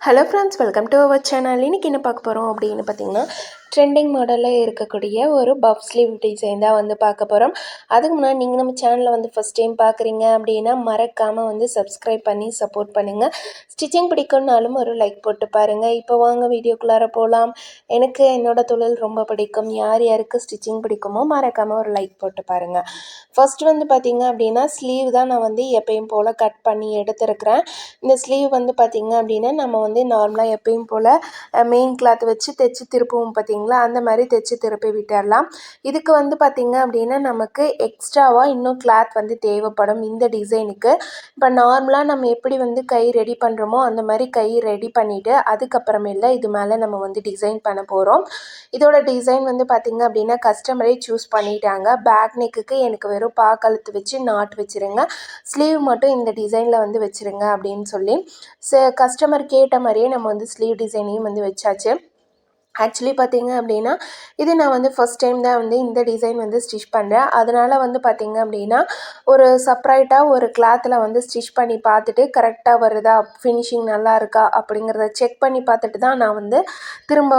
Hello friends, welcome to our channel. இன்றைக்கி என்ன பார்க்க போகிறோம் அப்படின்னு பார்த்தீங்கன்னா, ட்ரெண்டிங் மாடலில் இருக்கக்கூடிய ஒரு பஃப் ஸ்லீவ் டிசைன் தான் வந்து பார்க்க போகிறோம். அதுக்கு முன்னாடி நீங்கள் நம்ம சேனலில் வந்து ஃபஸ்ட் டைம் பார்க்குறீங்க அப்படின்னா மறக்காமல் வந்து சப்ஸ்கிரைப் பண்ணி சப்போர்ட் பண்ணுங்கள். ஸ்டிச்சிங் பிடிக்கும்னாலும் ஒரு லைக் போட்டு பாருங்கள். இப்போ வாங்க வீடியோக்குள்ளார போகலாம். எனக்கு என்னோடய தொழில் ரொம்ப பிடிக்கும். யார் யாருக்கு ஸ்டிச்சிங் பிடிக்குமோ மறக்காமல் ஒரு லைக் போட்டு பாருங்கள். ஃபஸ்ட்டு வந்து பார்த்திங்க அப்படின்னா ஸ்லீவ் தான் நான் வந்து எப்பயும் போல் கட் பண்ணி எடுத்துருக்கிறேன். இந்த ஸ்லீவ் வந்து பார்த்திங்க அப்படின்னா நம்ம வந்து நார்மலாக எப்பயும் போல் மெயின் கிளாத் வச்சு தைச்சி திருப்புவோம் பார்த்திங்களா, அந்த மாதிரி தைச்சி திருப்பி விட்டுடலாம். இதுக்கு வந்து பார்த்திங்க அப்படின்னா நமக்கு எக்ஸ்ட்ராவாக இன்னும் கிளாத் வந்து தேவைப்படும் இந்த டிசைனுக்கு. இப்போ நார்மலாக நம்ம எப்படி வந்து கை ரெடி பண்ணுறோமோ அந்த மாதிரி கை ரெடி பண்ணிவிட்டு அதுக்கப்புறமேல இது மேலே நம்ம வந்து டிசைன் பண்ண போகிறோம். இதோட டிசைன் வந்து பார்த்திங்க அப்படின்னா கஸ்டமரே சூஸ் பண்ணிட்டாங்க. பேக் நெக்குக்கு எனக்கு வெறும் பாக்கழுத்து வச்சு நாட் வச்சுருங்க, ஸ்லீவ் மட்டும் இந்த டிசைனில் வந்து வச்சுருங்க அப்படின்னு சொல்லி கஸ்டமர் கேட்ட மாதிரியே நம்ம வந்து ஸ்லீவ் டிசைனையும் வந்து வச்சாச்சு. ஆக்சுவலி பார்த்திங்க அப்படின்னா இது நான் வந்து ஃபஸ்ட் டைம் தான் வந்து இந்த டிசைன் வந்து ஸ்டிச் பண்ணுறேன். அதனால் வந்து பார்த்திங்க அப்படின்னா ஒரு செப்ரேட்டாக ஒரு கிளாத்தில் வந்து ஸ்டிச் பண்ணி பார்த்துட்டு கரெக்டாக வருதா, ஃபினிஷிங் நல்லா இருக்கா அப்படிங்கிறத செக் பண்ணி பார்த்துட்டு தான் நான் வந்து திரும்ப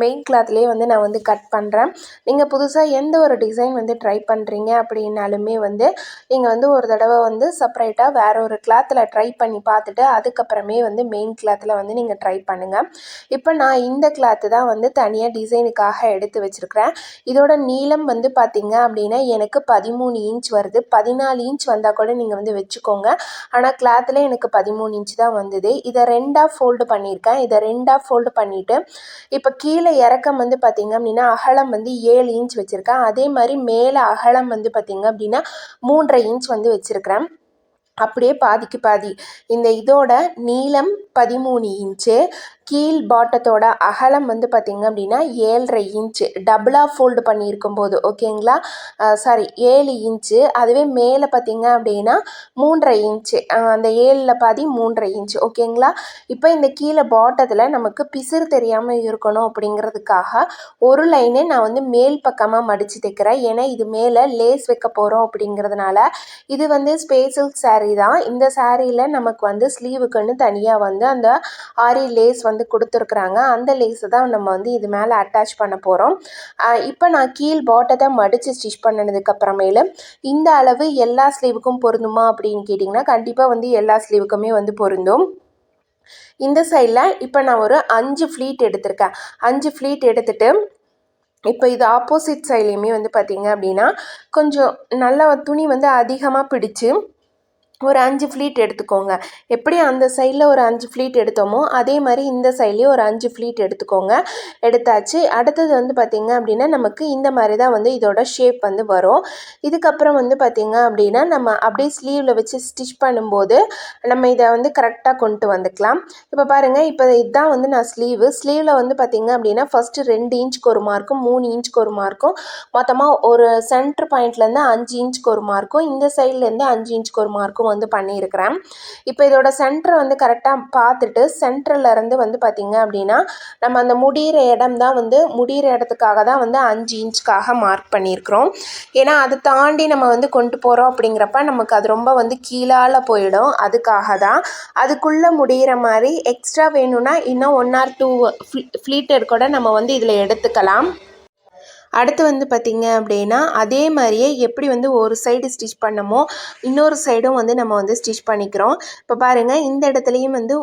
மெயின் கிளாத்லேயே வந்து நான் வந்து கட் பண்ணுறேன். நீங்கள் புதுசாக எந்த ஒரு டிசைன் வந்து ட்ரை பண்ணுறீங்க அப்படின்னாலுமே வந்து நீங்கள் வந்து ஒரு தடவை வந்து செப்ரேட்டாக வேறு ஒரு கிளாத்தில் ட்ரை பண்ணி பார்த்துட்டு அதுக்கப்புறமே வந்து மெயின் கிளாத்தில் வந்து நீங்கள் ட்ரை பண்ணுங்கள். இப்போ நான் இந்த கிளாத்து தான் வந்து தனியாக டிசைனுக்காக எடுத்து வச்சுருக்கிறேன். இதோட நீளம் வந்து பார்த்திங்க அப்படின்னா எனக்கு 13 இன்ச் வருது. 14 இன்ச் வந்தால் கூட நீங்கள் வந்து வச்சுக்கோங்க. ஆனால் கிளாத்தில் எனக்கு 13 இன்ச் தான் வந்தது. இதை 2ஆக ஃபோல்டு பண்ணியிருக்கேன். இதை 2ஆக ஃபோல்டு பண்ணிவிட்டு இப்போ கீழே இறக்கம் வந்து பார்த்திங்க அப்படின்னா அகலம் வந்து 7 இன்ச் வச்சுருக்கேன். அதே மாதிரி மேலே அகலம் வந்து பார்த்திங்க அப்படின்னா 3.5 இன்ச் வந்து வச்சுருக்கிறேன். அப்படியே பாதிக்கு பாதி. இந்த இதோட நீளம் 13 இன்ச்சு, கீழ் பாட்டத்தோட அகலம் வந்து பார்த்திங்க அப்படின்னா 7.5 இன்ச்சு. டபுளாக ஃபோல்டு பண்ணியிருக்கும் போது ஓகேங்களா, 7 இன்ச்சு. அதுவே மேலே பார்த்திங்க அப்படின்னா 3.5 இன்ச்சு. அந்த 7ல் பாதி 3.5 இன்ச்சு ஓகேங்களா. இப்போ இந்த கீழே பாட்டத்தில் நமக்கு பிசுறு தெரியாமல் இருக்கணும் அப்படிங்கிறதுக்காக ஒரு லைனு நான் வந்து மேல் பக்கமாக மடித்து தைக்கிறேன். ஏன்னா இது மேலே லேஸ் வைக்க போகிறோம் அப்படிங்கிறதுனால. இது வந்து ஸ்பேஷல் சாரீ தான். இந்த சாரியில் நமக்கு வந்து ஸ்லீவுக்குன்னு தனியாக வந்து அந்த ஆரி லேஸ் வந்து கொடுத்துருக்குறாங்க. அந்த லேஸை தான் நம்ம வந்து இது மேலே அட்டாச் பண்ண போகிறோம். இப்போ நான் கீழ் பாட்டத்தை மடித்து ஸ்டிச் பண்ணதுக்கப்புறமேலு இந்த அளவு எல்லா ஸ்லீவுக்கும் பொருந்துமா அப்படின்னு கேட்டிங்கன்னா கண்டிப்பாக வந்து எல்லா ஸ்லீவுக்குமே வந்து பொருந்தும். இந்த சைடில் இப்போ நான் ஒரு 5 ஃப்ளீட் எடுத்திருக்கேன். 5 ஃப்ளீட் எடுத்துகிட்டு இப்போ இது ஆப்போசிட் சைட்லேயுமே வந்து பார்த்திங்க அப்படின்னா கொஞ்சம் நல்லா துணி வந்து அதிகமாக பிடிச்சி ஒரு 5 ஃப்ளீட் எடுத்துக்கோங்க. எப்படி அந்த சைடில் ஒரு 5 ஃப்ளீட் எடுத்தோமோ அதே மாதிரி இந்த சைட்லேயும் ஒரு 5 ஃப்ளீட் எடுத்துக்கோங்க. எடுத்தாச்சு. அடுத்தது வந்து பார்த்திங்க அப்படின்னா நமக்கு இந்த மாதிரி தான் வந்து இதோட ஷேப் வந்து வரும். இதுக்கப்புறம் வந்து பார்த்திங்க அப்படின்னா நம்ம அப்படியே ஸ்லீவில் வச்சு ஸ்டிச் பண்ணும்போது நம்ம இதை வந்து கரெக்டாக கொண்டு வந்துக்கலாம். இப்போ பாருங்கள், இப்போ இதுதான் வந்து நான் ஸ்லீவில் வந்து பார்த்திங்க அப்படின்னா ஃபஸ்ட்டு 2 இன்ச்சுக்கு ஒரு மார்க்கும் 3 இன்ச்சுக்கு ஒரு மார்க்கும் மொத்தமாக ஒரு சென்டர் பாயிண்ட்லேருந்து 5 இன்ச்சுக்கு ஒரு மார்க்கும் இந்த சைட்லேருந்து 5 இன்ச்சுக்கு ஒரு மார்க்கும் வந்து பண்ணியிருக்கிறேன். இப்போ இதோட சென்டரை வந்து கரெக்டாக பார்த்துட்டு சென்டர்லேருந்து வந்து பார்த்திங்க அப்படின்னா நம்ம அந்த முடிகிற இடம் தான் வந்து முடிகிற இடத்துக்காக தான் வந்து 5 இன்ச்சுக்காக மார்க் பண்ணியிருக்கிறோம். ஏன்னா அதை தாண்டி நம்ம வந்து கொண்டு போகிறோம் அப்படிங்கிறப்ப நமக்கு அது ரொம்ப வந்து கீழால் போயிடும். அதுக்காக தான். அதுக்குள்ளே முடிகிற மாதிரி எக்ஸ்ட்ரா வேணும்னா இன்னும் 1 or 2 ஃப்ளீட்டர் கூட நம்ம வந்து இதில் எடுத்துக்கலாம். அடுத்து வந்து பார்த்திங்க அப்படின்னா அதே மாதிரியே எப்படி வந்து ஒரு சைடு ஸ்டிச் பண்ணமோ இன்னொரு சைடும் வந்து நம்ம வந்து ஸ்டிச் பண்ணிக்கிறோம். இப்போ பாருங்கள், இந்த இடத்துலையும் வந்து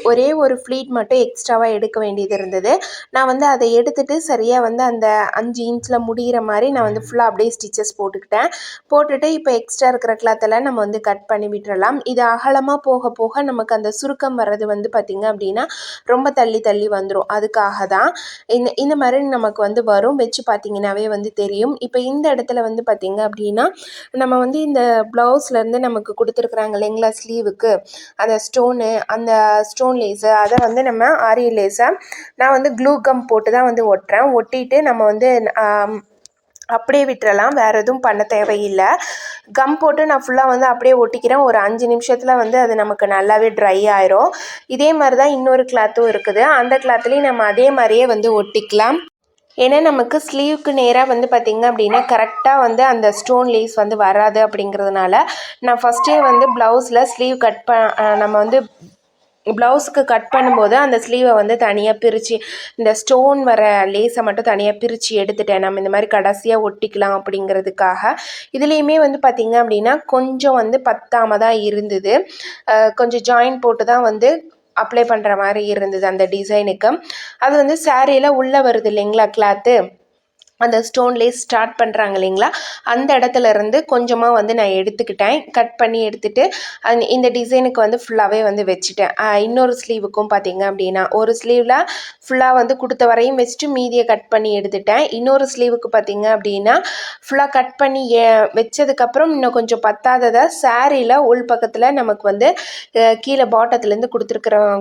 ஒரே ஒரு ஃப்ளீட் மட்டும் எக்ஸ்ட்ராவாக எடுக்க வேண்டியது இருந்தது. நான் வந்து அதை எடுத்துகிட்டு சரியாக வந்து அந்த 5 இன்ச்சில் முடிகிற மாதிரி நான் வந்து ஃபுல்லாக அப்படியே ஸ்டிச்சஸ் போட்டுட்டு இப்போ எக்ஸ்ட்ரா இருக்கிற கிளாத்தெல்லாம் நம்ம வந்து கட் பண்ணி விட்டுறலாம். இது அகலமாக போக போக நமக்கு அந்த சுருக்கம் வர்றது வந்து பார்த்திங்க அப்படின்னா ரொம்ப தள்ளி தள்ளி வந்துடும். அதுக்காக தான் இந்த மாதிரி நமக்கு வந்து வரும். வச்சு பார்த்திங்கனாவே வந்து தெரியும். இப்போ இந்த இடத்துல வந்து பார்த்திங்க அப்படின்னா நம்ம வந்து இந்த ப்ளவுஸ்லேருந்து நமக்கு கொடுத்துருக்குறாங்க இல்லைங்களா ஸ்லீவுக்கு அந்த ஸ்டோன் லேஸு அதை வந்து நம்ம ஆரி லேஸை நான் வந்து க்ளூ கம் போட்டு தான் வந்து ஒட்டுறேன். ஒட்டிட்டு நம்ம வந்து அப்படியே விட்டுறலாம். வேறு எதுவும் பண்ண தேவையில்லை. கம் போட்டு நான் ஃபுல்லாக வந்து அப்படியே ஒட்டிக்கிறேன். ஒரு 5 நிமிஷத்தில் வந்து அது நமக்கு நல்லாவே ட்ரை ஆயிரும். இதே மாதிரி தான் இன்னொரு கிளாத்தும் இருக்குது. அந்த கிளாத்துலேயும் நம்ம அதே மாதிரியே வந்து ஒட்டிக்கலாம். ஏன்னா நமக்கு ஸ்லீவுக்கு நேராக வந்து பார்த்திங்க அப்படின்னா கரெக்டாக வந்து அந்த ஸ்டோன் லேஸ் வந்து வராது அப்படிங்கிறதுனால நான் ஃபஸ்ட்டே வந்து ப்ளவுஸில் ஸ்லீவ் நம்ம வந்து ப்ளவுஸுக்கு கட் பண்ணும்போது அந்த ஸ்லீவை வந்து தனியாக பிரித்து இந்த ஸ்டோன் வர லேஸை மட்டும் தனியாக பிரித்து எடுத்துட்டேன். நம்ம இந்த மாதிரி கடைசியாக ஒட்டிக்கலாம் அப்படிங்கிறதுக்காக. இதுலேயுமே வந்து பார்த்திங்க அப்படின்னா கொஞ்சம் வந்து பத்தாம தான் இருந்தது. கொஞ்சம் ஜாயின் போட்டு தான் வந்து அப்ளை பண்ணுற மாதிரி இருந்தது அந்த டிசைனுக்கு. அது வந்து சாரியில் உள்ளே வருது இல்லைங்களா கிளாத்து, அந்த ஸ்டோன் லேஸ் ஸ்டார்ட் பண்ணுறாங்க இல்லைங்களா, அந்த இடத்துல இருந்து கொஞ்சமாக வந்து நான் எடுத்துக்கிட்டேன். கட் பண்ணி எடுத்துகிட்டு இந்த டிசைனுக்கு வந்து ஃபுல்லாகவே வந்து வச்சுட்டேன். இன்னொரு ஸ்லீவுக்கும் பார்த்திங்க அப்படின்னா ஒரு ஸ்லீவில் ஃபுல்லாக வந்து கொடுத்த வரையும் வச்சுட்டு மீதியை கட் பண்ணி எடுத்துட்டேன். இன்னொரு ஸ்லீவுக்கு பார்த்திங்க அப்படின்னா ஃபுல்லாக கட் பண்ணி வச்சதுக்கப்புறம் இன்னும் கொஞ்சம் பத்தாததை சாரியில் உள் பக்கத்தில் நமக்கு வந்து கீழே பாட்டத்துலேருந்து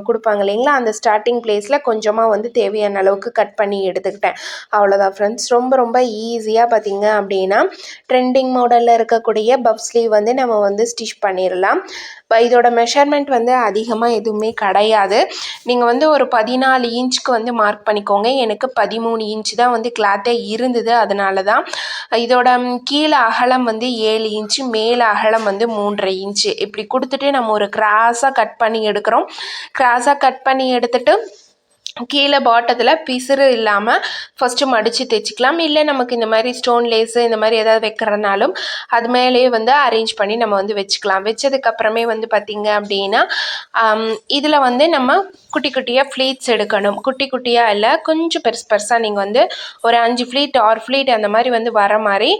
கொடுப்பாங்க இல்லைங்களா, அந்த ஸ்டார்டிங் பிளேஸில் கொஞ்சமாக வந்து தேவையான அளவுக்கு கட் பண்ணி எடுத்துக்கிட்டேன். அவ்வளோதான் ஃப்ரெண்ட்ஸ். ரொம்ப ஈஸியாக பார்த்திங்க அப்படின்னா ட்ரெண்டிங் மாடலில் இருக்கக்கூடிய பஃப் ஸ்லீவ் வந்து நம்ம வந்து ஸ்டிச் பண்ணிடலாம். இதோட மெஷர்மெண்ட் வந்து அதிகமாக எதுவுமே கிடையாது. நீங்கள் வந்து ஒரு 14 இன்ச்சுக்கு வந்து மார்க் பண்ணிக்கோங்க. எனக்கு 13 இன்ச்சு தான் வந்து கிளாத்தே இருந்தது. அதனால தான் இதோட கீழே அகலம் வந்து 7 இன்ச்சு, மேலே அகலம் வந்து 3.5 இன்ச்சு இப்படி கொடுத்துட்டு நம்ம ஒரு கிராஸாக கட் பண்ணி எடுக்கிறோம். கிராஸாக கட் பண்ணி எடுத்துட்டு கீழே பாட்டத்தில் பிசுறு இல்லாமல் ஃபஸ்ட்டு மடித்து தைச்சிக்கலாம். இல்லை நமக்கு இந்த மாதிரி ஸ்டோன் லேஸு இந்த மாதிரி ஏதாவது வைக்கிறனாலும் அது மேலேயே வந்து அரேஞ்ச் பண்ணி நம்ம வந்து வச்சுக்கலாம். வச்சதுக்கப்புறமே வந்து பார்த்திங்க அப்படின்னா இதில் வந்து நம்ம குட்டி குட்டியாக ஃப்ளீட்ஸ் எடுக்கணும். குட்டி குட்டியாக இல்லை, கொஞ்சம் பெருசாக நீங்கள் வந்து ஒரு 5 ஃப்ளீட் 6 ஃப்ளீட் அந்த மாதிரி வந்து வர மாதிரி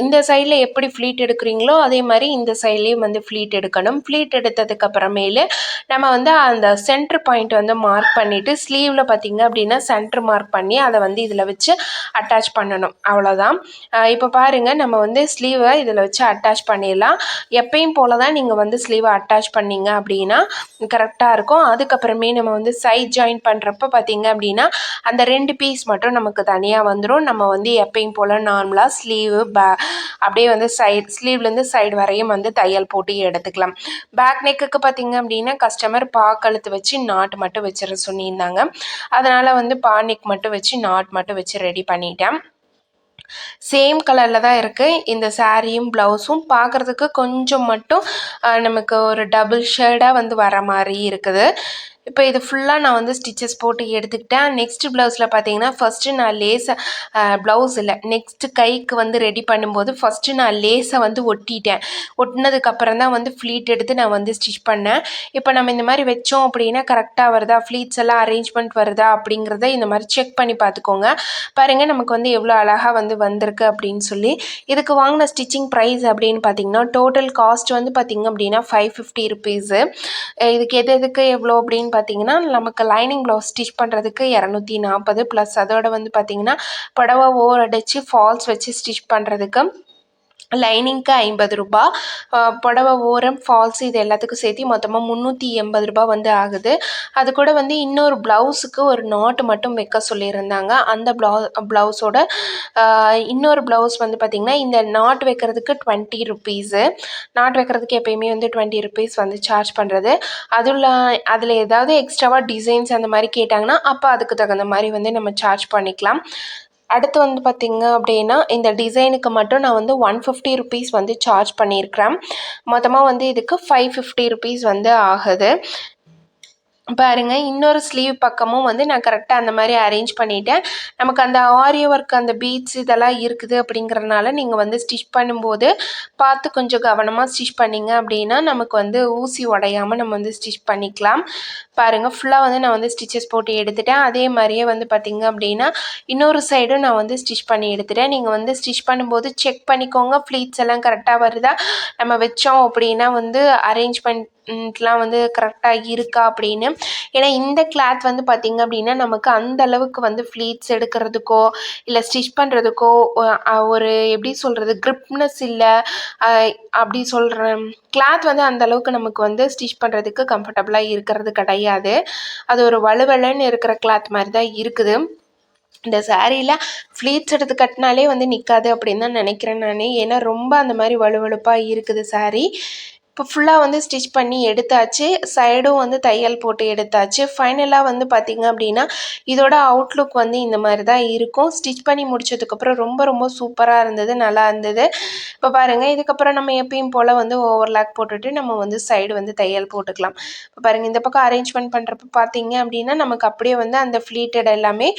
இந்த சைடில் எப்படி ஃப்ளீட் எடுக்கிறீங்களோ அதே மாதிரி இந்த சைட்லேயும் வந்து ஃப்ளீட் எடுக்கணும். ஃப்ளீட் எடுத்ததுக்கப்புறமேலு நம்ம வந்து அந்த சென்டர் பாயிண்ட் வந்து மார்க் பண்ணிவிட்டு ஸ்லீவில் பார்த்திங்க அப்படின்னா சென்டர் மார்க் பண்ணி அதை வந்து இதில் வச்சு அட்டாச் பண்ணணும். அவ்வளோதான். இப்போ பாருங்கள், நம்ம வந்து ஸ்லீவை இதில் வச்சு அட்டாச் பண்ணிடலாம். எப்பயும் போல் தான் நீங்கள் வந்து ஸ்லீவை அட்டாச் பண்ணிங்க அப்படின்னா கரெக்டாக இருக்கும். அதுக்கப்புறமே நம்ம வந்து சைட் ஜாயின் பண்ணுறப்ப பார்த்திங்க அப்படின்னா அந்த 2 பீஸ் மட்டும் நமக்கு தனியாக வந்துடும். நம்ம வந்து எப்பயும் போல் நார்மலாக ஸ்லீவு அப்படியே வந்து ஸ்லீவ்லேருந்து சைடு வரையும் வந்து தையல் போட்டு எடுத்துக்கலாம். பேக் நெக்குக்கு பார்த்திங்க அப்படின்னா கஸ்டமர் கழுத்து வச்சு நாட் மட்டும் வச்சிட சொல்லியிருந்தாங்க. அதனால் வந்து நெக் மட்டும் வச்சு நாட் மட்டும் வச்சு ரெடி பண்ணிட்டேன். சேம் கலரில் தான் இருக்குது இந்த சாரியும் ப்ளவுஸும். பார்க்குறதுக்கு கொஞ்சம் மட்டும் நமக்கு ஒரு டபுள் ஷேடாக வந்து வர மாதிரி இருக்குது. இப்போ இது ஃபுல்லாக நான் வந்து ஸ்டிச்சஸ் போட்டு எடுத்துக்கிட்டேன். நெக்ஸ்ட்டு ப்ளவுஸில் பார்த்தீங்கன்னா ஃபஸ்ட்டு நான் லேஸை ப்ளவுஸ் இல்லை, நெக்ஸ்ட்டு கைக்கு வந்து ரெடி பண்ணும்போது ஃபஸ்ட்டு நான் லேஸை வந்து ஒட்டிட்டேன். ஒட்டினதுக்கப்புறம் தான் வந்து ஃப்ளீட் எடுத்து நான் வந்து ஸ்டிச் பண்ணேன். இப்போ நம்ம இந்த மாதிரி வச்சோம் அப்படின்னா கரெக்டாக வருதா, ஃப்ளீட்ஸ் எல்லாம் அரேஞ்ச்மெண்ட் வருதா அப்படிங்கிறத இந்த மாதிரி செக் பண்ணி பார்த்துக்கோங்க. பாருங்கள் நமக்கு வந்து எவ்வளோ அழகாக வந்து வந்திருக்கு அப்படின்னு சொல்லி. இதுக்கு வாங்கின ஸ்டிச்சிங் ப்ரைஸ் அப்படின்னு பார்த்தீங்கன்னா டோட்டல் காஸ்ட் வந்து பார்த்திங்க அப்படின்னா 550 ருபீஸு. இதுக்கு எதுக்கு எவ்வளோ அப்படின்னு பார்த்தீங்கன்னா நமக்கு லைனிங் ப்ளவுஸ் ஸ்டிச் பண்ணுறதுக்கு 240 ப்ளஸ் அதோட வந்து பார்த்திங்கன்னா புடவை ஓர் அடித்து ஃபால்ஸ் வச்சு ஸ்டிச் பண்ணுறதுக்கு லைனிங்க்கு 50 ரூபா, புடவை ஓரம் ஃபால்ஸ் இது எல்லாத்துக்கும் சேர்த்து மொத்தமாக 380 ரூபா வந்து ஆகுது. அது கூட வந்து இன்னொரு ப்ளவுஸுக்கு ஒரு நாட்டு மட்டும் வைக்க சொல்லியிருந்தாங்க. அந்த ப்ளவுஸோட இன்னொரு ப்ளவுஸ் வந்து பார்த்திங்கன்னா இந்த நாட் வைக்கிறதுக்கு 20 ருபீஸு. நாட் வைக்கிறதுக்கு எப்பயுமே வந்து 20 ருபீஸ் வந்து சார்ஜ் பண்ணுறது. அதில் ஏதாவது எக்ஸ்ட்ராவாக டிசைன்ஸ் அந்த மாதிரி கேட்டாங்கன்னா அப்போ அதுக்கு தகுந்த மாதிரி வந்து நம்ம சார்ஜ் பண்ணிக்கலாம். அடுத்து வந்து பார்த்திங்க அப்படின்னா இந்த டிசைனுக்கு மட்டும் நான் வந்து 150 ருபீஸ் வந்து சார்ஜ் பண்ணியிருக்கிறேன். மொத்தமாக வந்து இதுக்கு 550 ருபீஸ் வந்து ஆகுது. பாருங்கள், இன்னொரு ஸ்லீவ் பக்கமும் வந்து நான் கரெக்டாக அந்த மாதிரி அரேஞ்ச் பண்ணிட்டேன். நமக்கு அந்த ஆரி ஒர்க் அந்த பீட்ஸ் இதெல்லாம் இருக்குது அப்படிங்கிறதுனால நீங்கள் வந்து ஸ்டிச் பண்ணும்போது பார்த்து கொஞ்சம் கவனமாக ஸ்டிச் பண்ணிங்க அப்படின்னா நமக்கு வந்து ஊசி உடையாமல் நம்ம வந்து ஸ்டிச் பண்ணிக்கலாம். பாருங்கள், ஃபுல்லாக வந்து நான் வந்து ஸ்டிச்சஸ் போட்டு எடுத்துட்டேன். அதே மாதிரியே வந்து பார்த்திங்க அப்படின்னா இன்னொரு சைடும் நான் வந்து ஸ்டிச் பண்ணி எடுத்துட்டேன். நீங்கள் வந்து ஸ்டிச் பண்ணும்போது செக் பண்ணிக்கோங்க, ஃப்ளீட்ஸ் எல்லாம் கரெக்டாக வருதா, நம்ம வச்சோம் அப்படின்னா வந்து அரேஞ்ச்மெண்ட்லாம் வந்து கரெக்டாக இருக்கா அப்படின்னு. ஏன்னா இந்த கிளாத் வந்து பார்த்திங்க அப்படின்னா நமக்கு அந்த அளவுக்கு வந்து ஃப்ளீட்ஸ் எடுக்கிறதுக்கோ இல்லை ஸ்டிச் பண்ணுறதுக்கோ ஒரு எப்படி சொல்கிறது க்ரிப்னஸ் இல்லை அப்படி சொல்கிறேன். கிளாத் வந்து அந்த அளவுக்கு நமக்கு வந்து ஸ்டிச் பண்ணுறதுக்கு கம்ஃபர்டபுளாக இருக்கிறது கிடையாது. அது ஒரு வலுவலுன்னு இருக்கிற கிளாத் மாதிரி தான் இருக்குது. இந்த சாரியில் ஃப்ளீட்ஸ் எடுத்து கட்டினாலே வந்து நிற்காது அப்படின்னு தான் நினைக்கிறேன் நான். ஏன்னா ரொம்ப அந்த மாதிரி வலுவலுப்பாக இருக்குது சாரீ. இப்போ ஃபுல்லாக வந்து ஸ்டிச் பண்ணி எடுத்தாச்சு. சைடும் வந்து தையல் போட்டு எடுத்தாச்சு. ஃபைனலாக வந்து பார்த்திங்க அப்படின்னா இதோட அவுட்லுக் வந்து இந்த மாதிரி தான் இருக்கும். ஸ்டிச் பண்ணி முடிச்சதுக்கப்புறம் ரொம்ப ரொம்ப சூப்பராக இருந்தது, நல்லா இருந்தது. இப்போ பாருங்கள், இதுக்கப்புறம் நம்ம எப்பயும் போல் வந்து ஓவர்லாக் போட்டுட்டு நம்ம வந்து சைடு வந்து தையல் போட்டுக்கலாம். இப்போ பாருங்கள், இந்த பக்கம் அரேஞ்ச்மெண்ட் பண்ணுறப்ப பார்த்தீங்க அப்படின்னா நமக்கு அப்படியே வந்து அந்த ஃப்ளீட்டட் எல்லாமே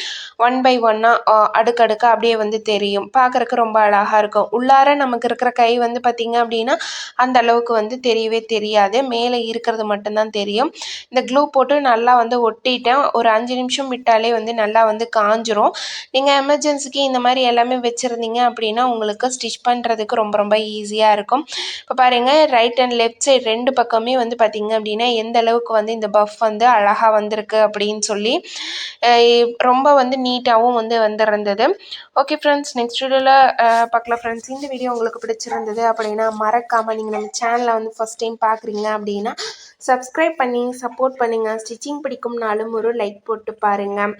1 பை 1ஆக அடுக்கடுக்காக அப்படியே வந்து தெரியும். பார்க்குறக்கு ரொம்ப அழகாக இருக்கும். உள்ளார நமக்கு இருக்கிற கை வந்து பார்த்திங்க அப்படின்னா அந்த அளவுக்கு வந்து தெரியவே தெரியாது. மேலே இருக்கிறது மட்டும்தான் தெரியும். இந்த க்ளூ போட்டு நல்லா வந்து ஒட்டிட்டேன். ஒரு 5 நிமிஷம் விட்டாலே வந்து நல்லா வந்து காஞ்சிரும். நீங்கள் எமர்ஜென்சிக்கு இந்த மாதிரி எல்லாமே வச்சுருந்தீங்க அப்படின்னா உங்களுக்கு ஸ்டிச் பண்ணுறதுக்கு ரொம்ப ரொம்ப ஈஸியாக இருக்கும். இப்போ பாருங்கள், ரைட் அண்ட் லெஃப்ட் சைடு 2 பக்கமே வந்து பார்த்திங்க அப்படின்னா எந்த அளவுக்கு வந்து இந்த பஃப் வந்து அழகாக வந்திருக்கு அப்படின்னு சொல்லி ரொம்ப வந்து நீட்டாகவும் வந்து வந்திருந்தது. ஓகே ஃப்ரெண்ட்ஸ், நெக்ஸ்ட் வீடியோவில் பார்க்கலாம் ஃப்ரெண்ட்ஸ். இந்த வீடியோ உங்களுக்கு பிடிச்சிருந்தது அப்படின்னா மறக்காமல் நீங்கள் நம்ம சேனலை வந்து ஃபஸ்ட் டைம் பார்க்குறீங்க அப்படின்னா சப்ஸ்கிரைப் பண்ணி சப்போர்ட் பண்ணுங்கள். ஸ்டிச்சிங் பிடிக்கும்னாலும் ஒரு லைக் போட்டு பாருங்கள்.